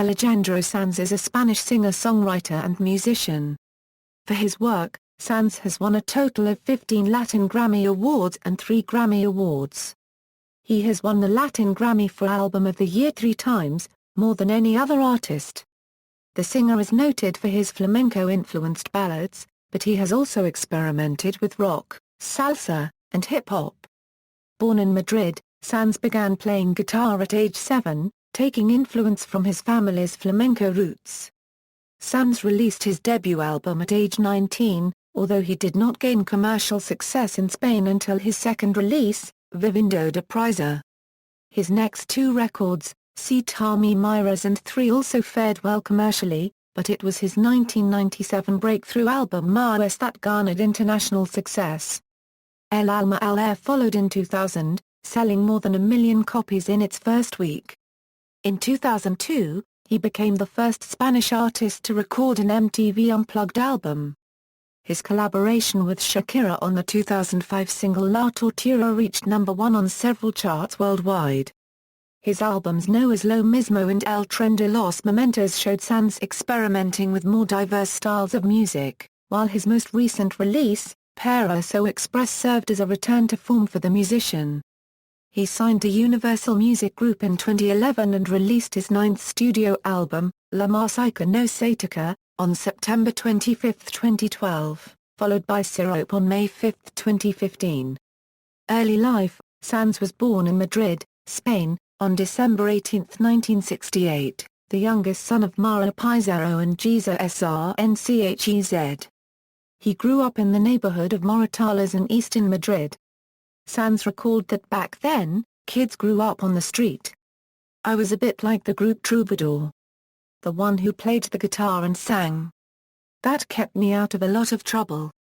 Alejandro Sanz is a Spanish singer-songwriter and musician. For his work, Sanz has won a total of 15 Latin Grammy Awards and 3 Grammy Awards. He has won the Latin Grammy for Album of the Year 3 times, more than any other artist. The singer is noted for his flamenco-influenced ballads, but he has also experimented with rock, salsa, and hip-hop. Born in Madrid, Sanz began playing guitar at age 7, taking influence from his family's flamenco roots. Sanz released his debut album at age 19, although he did not gain commercial success in Spain until his second release, Viviendo Deprisa. His next 2 records, Tú Me Miras and 3 also fared well commercially, but it was his 1997 breakthrough album Más that garnered international success. Alma al Aire followed in 2000, selling more than 1 million copies in its first week. In 2002, he became the first Spanish artist to record an MTV Unplugged album. His collaboration with Shakira on the 2005 single La Tortura reached #1 on several charts worldwide. His albums No Es Lo Mismo and El Tren de los Momentos showed Sanz experimenting with more diverse styles of music, while his most recent release, Para So Express, served as a return to form for the musician. He signed to Universal Music Group in 2011 and released his 9th studio album, La Música No Satica, on September 25, 2012, followed by Syrup on May 5, 2015. Early life: Sanz was born in Madrid, Spain, on December 18, 1968, the youngest son of Mara Pizarro and Giza Srnchez. He grew up in the neighborhood of Moratales in eastern Madrid. Sanz recalled that back then, kids grew up on the street. I was a bit like the group Troubadour. The one who played the guitar and sang. That kept me out of a lot of trouble.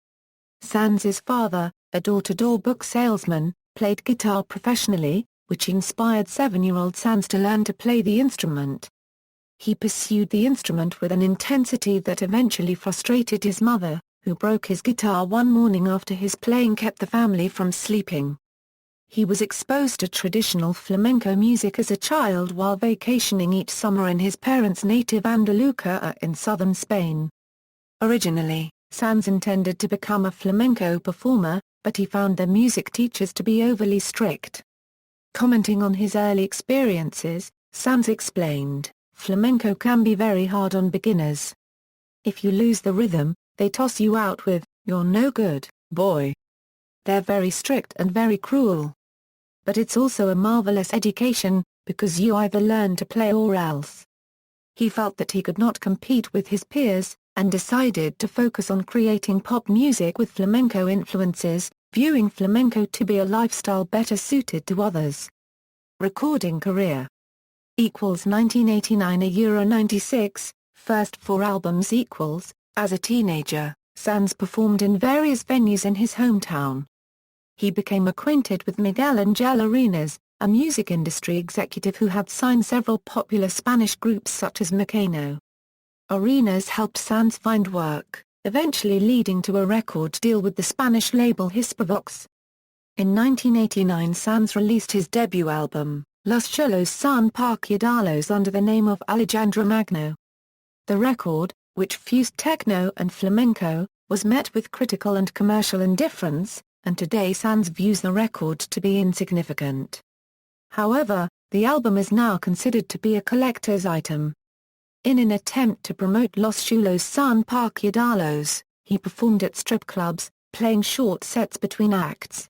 Sanz's father, a door-to-door book salesman, played guitar professionally, which inspired 7-year-old Sanz to learn to play the instrument. He pursued the instrument with an intensity that eventually frustrated his mother, who broke his guitar one morning after his playing kept the family from sleeping. He was exposed to traditional flamenco music as a child while vacationing each summer in his parents' native Andalucía in southern Spain. Originally, Sanz intended to become a flamenco performer, but he found their music teachers to be overly strict. Commenting on his early experiences, Sanz explained, "Flamenco can be very hard on beginners. If you lose the rhythm, they toss you out with, 'You're no good, boy.' They're very strict and very cruel. But it's also a marvelous education, because you either learn to play or else." He felt that he could not compete with his peers, and decided to focus on creating pop music with flamenco influences, viewing flamenco to be a lifestyle better suited to others. Recording career. 1989 Euro 96, first 4 albums. As a teenager, Sanz performed in various venues in his hometown. He became acquainted with Miguel Ángel Arenas, a music industry executive who had signed several popular Spanish groups such as Mecano. Arenas helped Sanz find work, eventually leading to a record deal with the Spanish label Hispavox. In 1989 Sanz released his debut album, Los Cholos Son Parqueados, under the name of Alejandro Magno. The record, which fused techno and flamenco, was met with critical and commercial indifference, and today Sanz views the record to be insignificant. However, the album is now considered to be a collector's item. In an attempt to promote Los Cholos Son Parqueados, he performed at strip clubs, playing short sets between acts.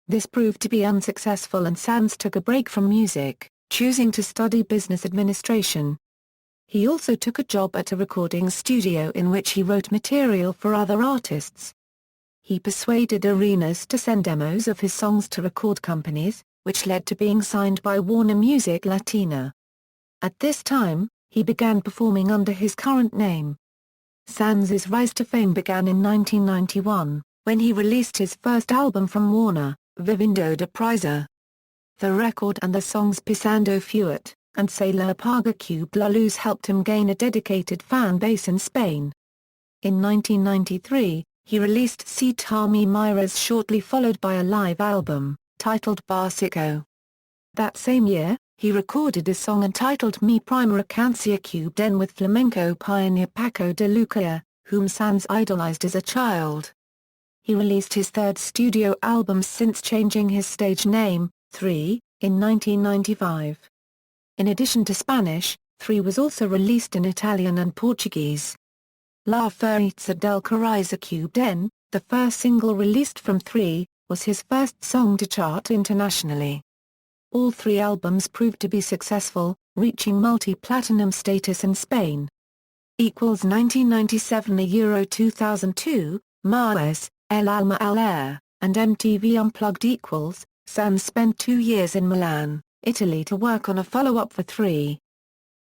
This proved to be unsuccessful and Sanz took a break from music, choosing to study business administration. He also took a job at a recording studio in which he wrote material for other artists. He persuaded Arenas to send demos of his songs to record companies, which led to being signed by Warner Music Latina. At this time, he began performing under his current name. Sanz's rise to fame began in 1991, when he released his first album from Warner, Viviendo Deprisa. The record and the songs Pisando Fuerte and Se la Apaga Cube la Luz helped him gain a dedicated fan base in Spain. In 1993, he released Tú Me Miras, shortly followed by a live album, titled Básico. That same year, he recorded a song entitled Mi Primera Canción Cubed En with flamenco pioneer Paco de Lucía, whom Sanz idolized as a child. He released his third studio album since changing his stage name, 3, in 1995. In addition to Spanish, 3 was also released in Italian and Portuguese. La Fuerza del Corazón Cubed En, the first single released from 3, was his first song to chart internationally. All 3 albums proved to be successful, reaching multi-platinum status in Spain. 1997 Euro 2002, Maes, El Alma al Aire, and MTV Unplugged Sanz spent 2 years in Milan, Italy to work on a follow-up for 3.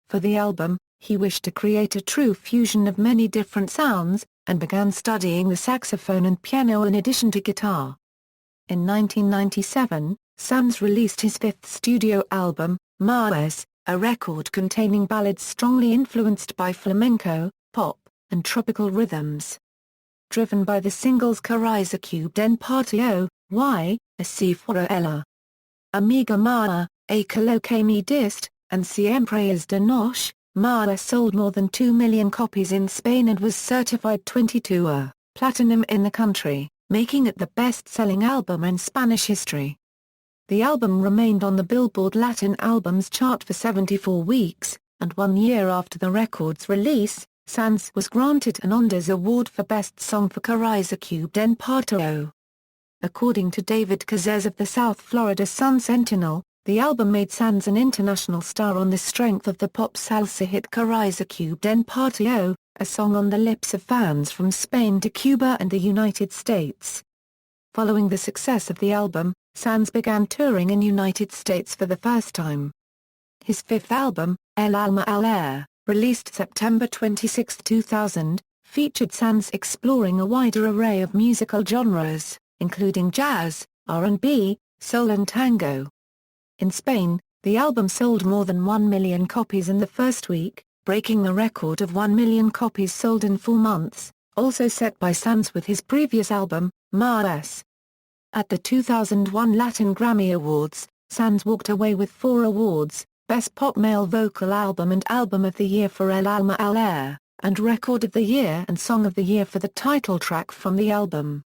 For the album, he wished to create a true fusion of many different sounds, and began studying the saxophone and piano in addition to guitar. In 1997, Sanz released his 5th studio album, Maes, a record containing ballads strongly influenced by flamenco, pop, and tropical rhythms. Driven by the singles Corazón Cubed En Parte O, Y, Así Fuera Ella, Amiga Mía, A Coloque Me Dist, and Siempre Es de Noche, Maes sold more than 2 million copies in Spain and was certified 22 platinum in the country, making it the best-selling album in Spanish history. The album remained on the Billboard Latin Albums chart for 74 weeks, and 1 year after the record's release, Sanz was granted an Ondas Award for Best Song for Corazón Cubed En Parte O. According to David Cazares of the South Florida Sun-Sentinel, the album made Sanz an international star on the strength of the pop salsa hit Corazón Cubed En Parte O, a song on the lips of fans from Spain to Cuba and the United States. Following the success of the album, Sanz began touring in United States for the first time. His 5th album, El Alma al Aire, released September 26, 2000, featured Sanz exploring a wider array of musical genres, including jazz, R&B, soul and tango. In Spain, the album sold more than 1 million copies in the first week, breaking the record of 1 million copies sold in 4 months, also set by Sanz with his previous album, Maes. At the 2001 Latin Grammy Awards, Sanz walked away with 4 awards, Best Pop Male Vocal Album and Album of the Year for El Alma al Aire, and Record of the Year and Song of the Year for the title track from the album.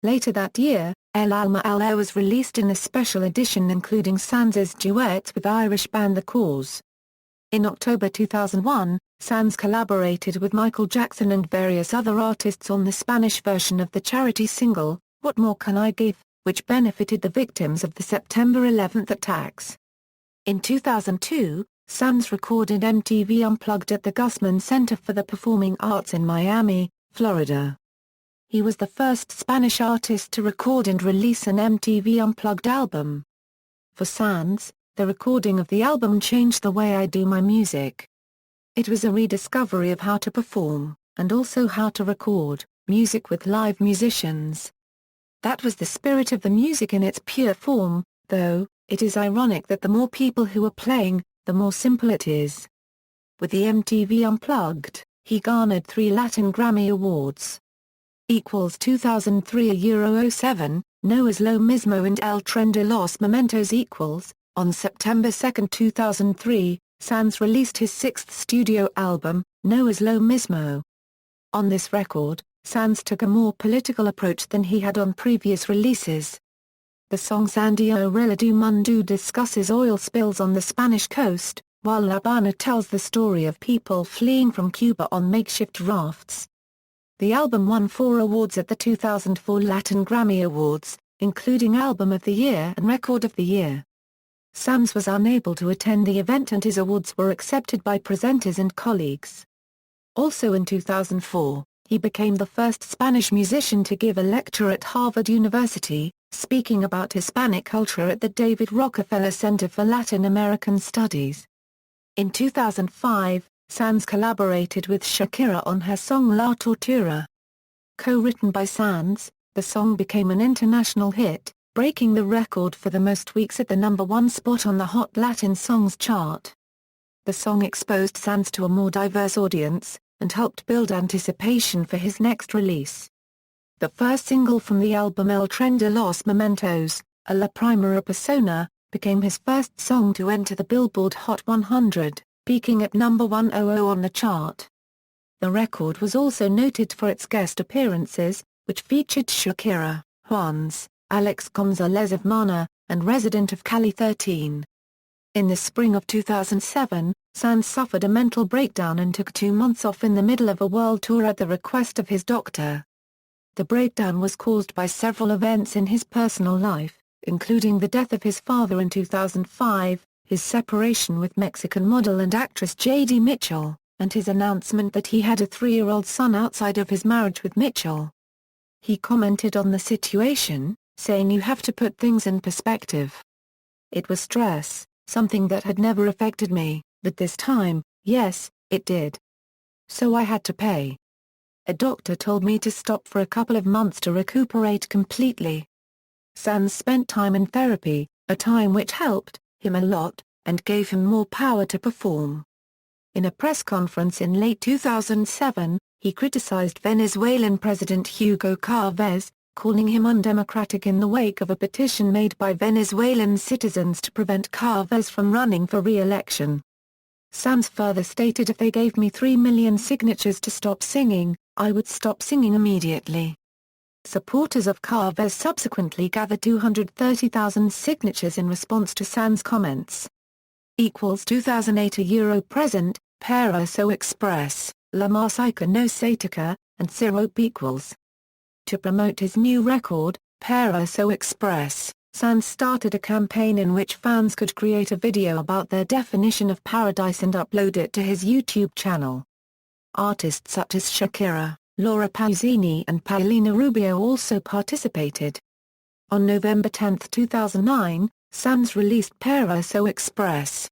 Later that year, El Alma al Aire was released in a special edition including Sanz's duets with Irish band The Cause. In October 2001, Sanz collaborated with Michael Jackson and various other artists on the Spanish version of the charity single, What More Can I Give?, which benefited the victims of the September 11 attacks. In 2002, Sanz recorded MTV Unplugged at the Guzman Center for the Performing Arts in Miami, Florida. He was the first Spanish artist to record and release an MTV Unplugged album. For Sanz, the recording of the album changed the way I do my music. It was a rediscovery of how to perform, and also how to record, music with live musicians. That was the spirit of the music in its pure form, though. It is ironic that the more people who are playing, the more simple it is. With the MTV Unplugged, he garnered 3 Latin Grammy Awards. 2003 Euro 07, No Es Lo Mismo and El Tren de los Momentos On September 2, 2003, Sanz released his 6th studio album, No Es Lo Mismo. On this record, Sanz took a more political approach than he had on previous releases. The song Sandio Rela do Mundo discusses oil spills on the Spanish coast, while La Habana tells the story of people fleeing from Cuba on makeshift rafts. The album won 4 awards at the 2004 Latin Grammy Awards, including Album of the Year and Record of the Year. Sanz was unable to attend the event and his awards were accepted by presenters and colleagues. Also in 2004, he became the first Spanish musician to give a lecture at Harvard University, speaking about Hispanic culture at the David Rockefeller Center for Latin American Studies. In 2005, Sanz collaborated with Shakira on her song La Tortura. Co-written by Sanz, the song became an international hit, breaking the record for the most weeks at the #1 spot on the Hot Latin Songs chart. The song exposed Sanz to a more diverse audience, and helped build anticipation for his next release. The first single from the album El Tren de los Momentos, A La Primera Persona, became his first song to enter the Billboard Hot 100, peaking at number 100 on the chart. The record was also noted for its guest appearances, which featured Shakira, Juanes, Alex Gonzalez of Mana, and resident of Cali 13. In the spring of 2007, Sanz suffered a mental breakdown and took 2 months off in the middle of a world tour at the request of his doctor. The breakdown was caused by several events in his personal life, including the death of his father in 2005, his separation with Mexican model and actress J.D. Mitchell, and his announcement that he had a 3-year-old son outside of his marriage with Mitchell. He commented on the situation, saying, "You have to put things in perspective. It was stress, something that had never affected me, but this time, yes, it did. So I had to pay. A doctor told me to stop for a couple of months to recuperate completely." Sanz spent time in therapy, a time which helped him a lot, and gave him more power to perform. In a press conference in late 2007, he criticized Venezuelan President Hugo Chavez, calling him undemocratic in the wake of a petition made by Venezuelan citizens to prevent Chavez from running for re-election. Sanz further stated, "If they gave me 3 million signatures to stop singing, I would stop singing immediately." Supporters of Chavez subsequently gathered 230,000 signatures in response to Sanz's comments. 2008 Present, Para So Express, La Música No Satica, and Sirope =. To promote his new record, Para So Express, Sanz started a campaign in which fans could create a video about their definition of paradise and upload it to his YouTube channel. Artists such as Shakira, Laura Pausini and Paulina Rubio also participated. On November 10, 2009, Sanz released Para So Express.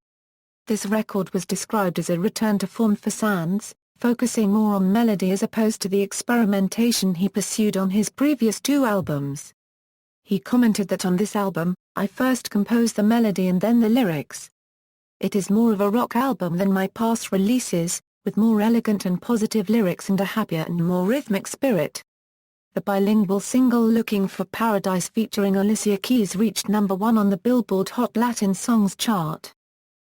This record was described as a return to form for Sanz, focusing more on melody as opposed to the experimentation he pursued on his previous 2 albums. He commented that on this album, "I first composed the melody and then the lyrics. It is more of a rock album than my past releases, with more elegant and positive lyrics and a happier and more rhythmic spirit." The bilingual single Looking for Paradise featuring Alicia Keys reached number 1 on the Billboard Hot Latin Songs chart.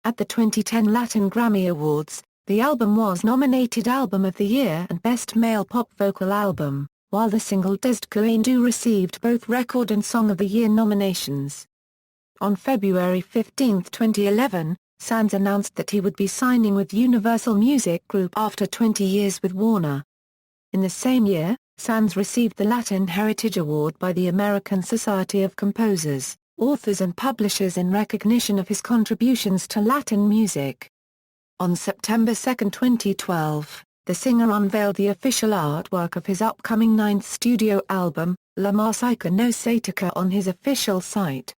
At the 2010 Latin Grammy Awards, the album was nominated Album of the Year and Best Male Pop Vocal Album, while the single Desde Cuando received both Record and Song of the Year nominations. On February 15, 2011, Sanz announced that he would be signing with Universal Music Group after 20 years with Warner. In the same year, Sanz received the Latin Heritage Award by the American Society of Composers, Authors and Publishers in recognition of his contributions to Latin music. On September 2, 2012, the singer unveiled the official artwork of his upcoming 9th studio album, La Música No Satica, on his official site.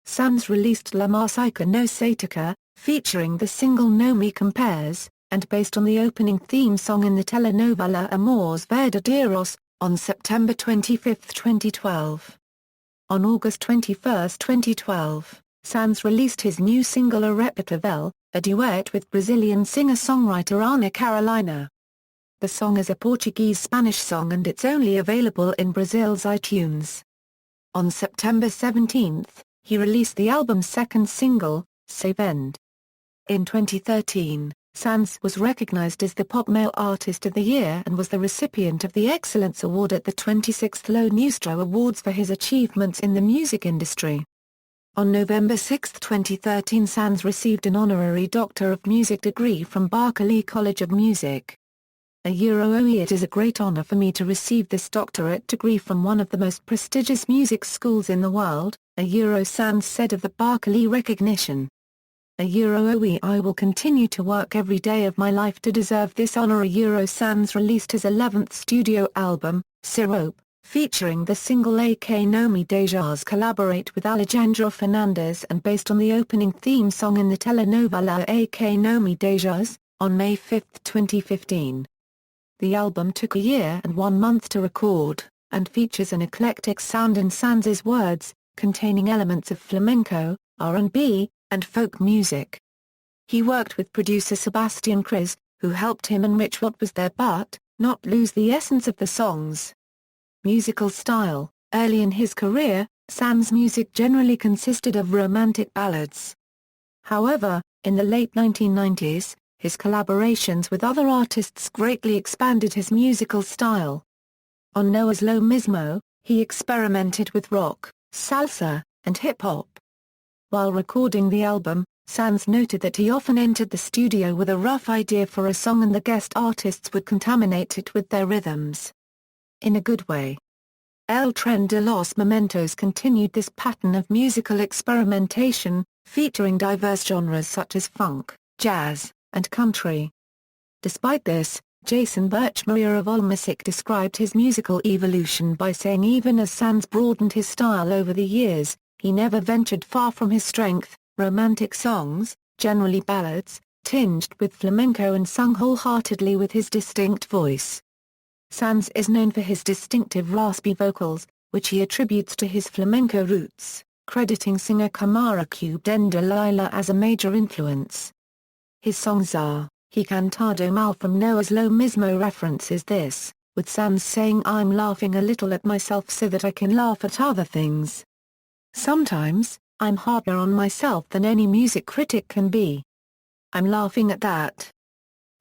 Sanz released La Música No Satica, featuring the single No Me Compares, and based on the opening theme song in the telenovela Amores Verdaderos, on September 25, 2012. On August 21, 2012, Sanz released his new single A Repetivel, a duet with Brazilian singer-songwriter Ana Carolina. The song is a Portuguese-Spanish song and it's only available in Brazil's iTunes. On September 17, he released the album's second single, Se Vende. In 2013, Sanz was recognized as the Pop Male Artist of the Year and was the recipient of the Excellence Award at the 26th Lo Nuestro Awards for his achievements in the music industry. On November 6, 2013, Sanz received an honorary Doctor of Music degree from Berklee College of Music. It is a great honor for me to receive this doctorate degree from one of the most prestigious music schools in the world, Sanz said of the Berklee recognition. I will continue to work every day of my life to deserve this honor. Sanz released his 11th studio album, Sirope, featuring the single A Que No Me Dejas, collaborate with Alejandro Fernandez and based on the opening theme song in the telenovela A Que No Me Dejas, on May 5, 2015. The album took a year and 1 month to record, and features an eclectic sound in Sanz's words, containing elements of flamenco, R&B, and folk music. He worked with producer Sebastian Kriz, who helped him enrich what was there but not lose the essence of the songs. Musical style. Early in his career, Sanz's music generally consisted of romantic ballads. However, in the late 1990s, his collaborations with other artists greatly expanded his musical style. On No Es Lo Mismo, he experimented with rock, salsa, and hip-hop. While recording the album, Sanz noted that he often entered the studio with a rough idea for a song and the guest artists would contaminate it with their rhythms. In a good way. El Tren de los Mementos continued this pattern of musical experimentation, featuring diverse genres such as funk, jazz, and country. Despite this, Jason Birchmeier of AllMusic described his musical evolution by saying even as Sanz broadened his style over the years, he never ventured far from his strength: romantic songs, generally ballads, tinged with flamenco and sung wholeheartedly with his distinct voice. Sanz is known for his distinctive raspy vocals, which he attributes to his flamenco roots, crediting singer Camara Cubden de Lila as a major influence. His songs are, He Cantado Mal from No Es Lo Mismo references this, with Sanz saying I'm laughing a little at myself so that I can laugh at other things. Sometimes, I'm harder on myself than any music critic can be. I'm laughing at that.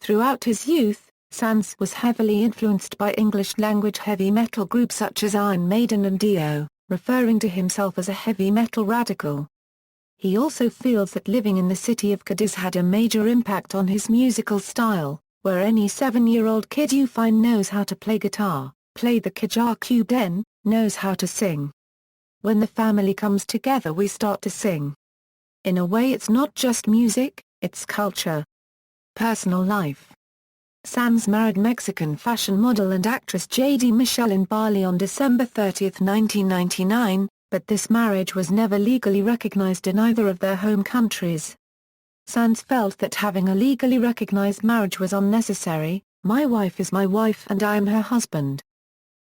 Throughout his youth, Sanz was heavily influenced by English-language heavy metal groups such as Iron Maiden and Dio, referring to himself as a heavy metal radical. He also feels that living in the city of Cadiz had a major impact on his musical style, where any 7-year-old kid you find knows how to play guitar, play the Cajar Cubden, knows how to sing. When the family comes together we start to sing. In a way it's not just music, it's culture. Personal life. Sanz married Mexican fashion model and actress J.D. Michelle in Bali on December 30, 1999, but this marriage was never legally recognized in either of their home countries. Sanz felt that having a legally recognized marriage was unnecessary. My wife is my wife and I am her husband.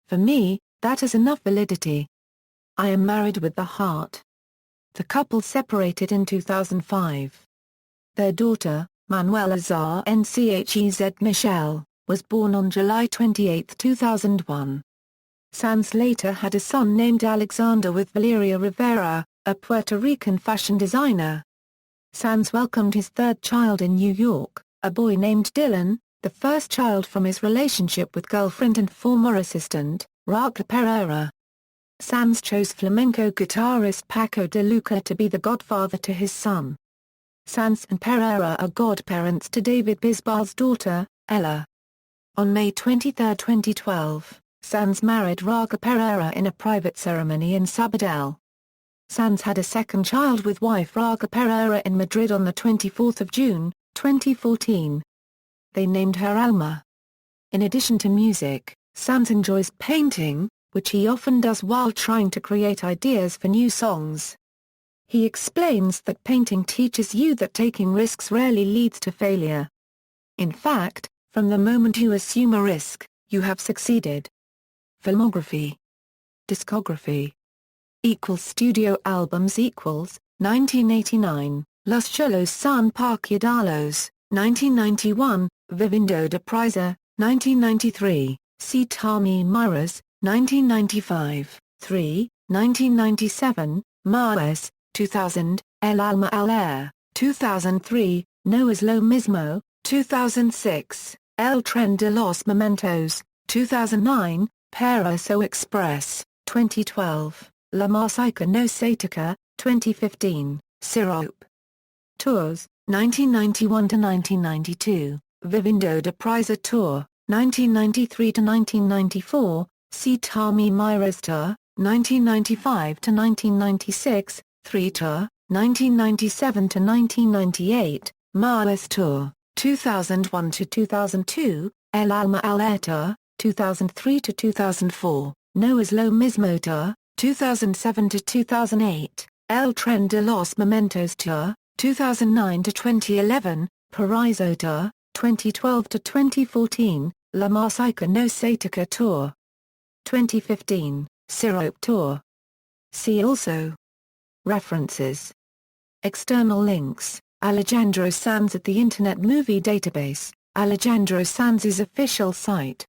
For me, that has enough validity. I am married with the heart. The couple separated in 2005. Their daughter, Manuela Zar Nchez Michelle, was born on July 28, 2001. Sanz later had a son named Alexander with Valeria Rivera, a Puerto Rican fashion designer. Sanz welcomed his third child in New York, a boy named Dylan, the first child from his relationship with girlfriend and former assistant, Raquel Pereira. Sanz chose flamenco guitarist Paco de Luca to be the godfather to his son. Sanz and Pereira are godparents to David Bisbal's daughter, Ella. On May 23, 2012, Sanz married Raquel Pereira in a private ceremony in Sabadell. Sanz had a second child with wife Raquel Pereira in Madrid on 24 June, 2014. They named her Alma. In addition to music, Sanz enjoys painting, which he often does while trying to create ideas for new songs. He explains that painting teaches you that taking risks rarely leads to failure. In fact, from the moment you assume a risk, you have succeeded. Filmography. Discography. Studio albums 1989, Los Cholos San Parqueados, 1991, Viviendo Deprisa, 1993, Si Tú Me Miras, 1995, 3, 1997, Maes, 2000, El Alma al Aire, 2003, No Es Lo Mismo, 2006, El Tren de los Mementos, 2009, Paraíso Express, 2012, La Música no se toca, 2015, Syrup. Tours, 1991–1992, Viviendo Deprisa Tour, 1993–1994, Si Tú Me Miras Tour, 1995–1996, 3 Tour, 1997–1998, Maes Tour, 2001–2002, El Alma al Aire Tour, 2003–2004, No Es Lo Mismo Tour, 2007–2008, El Tren de los Mementos Tour, 2009–2011, Paraíso Tour, 2012–2014, La Música no se toca Tour. 2015, Syrup Tour. See also. References. External links, Alejandro Sanz at the Internet Movie Database, Alejandro Sanz's official site.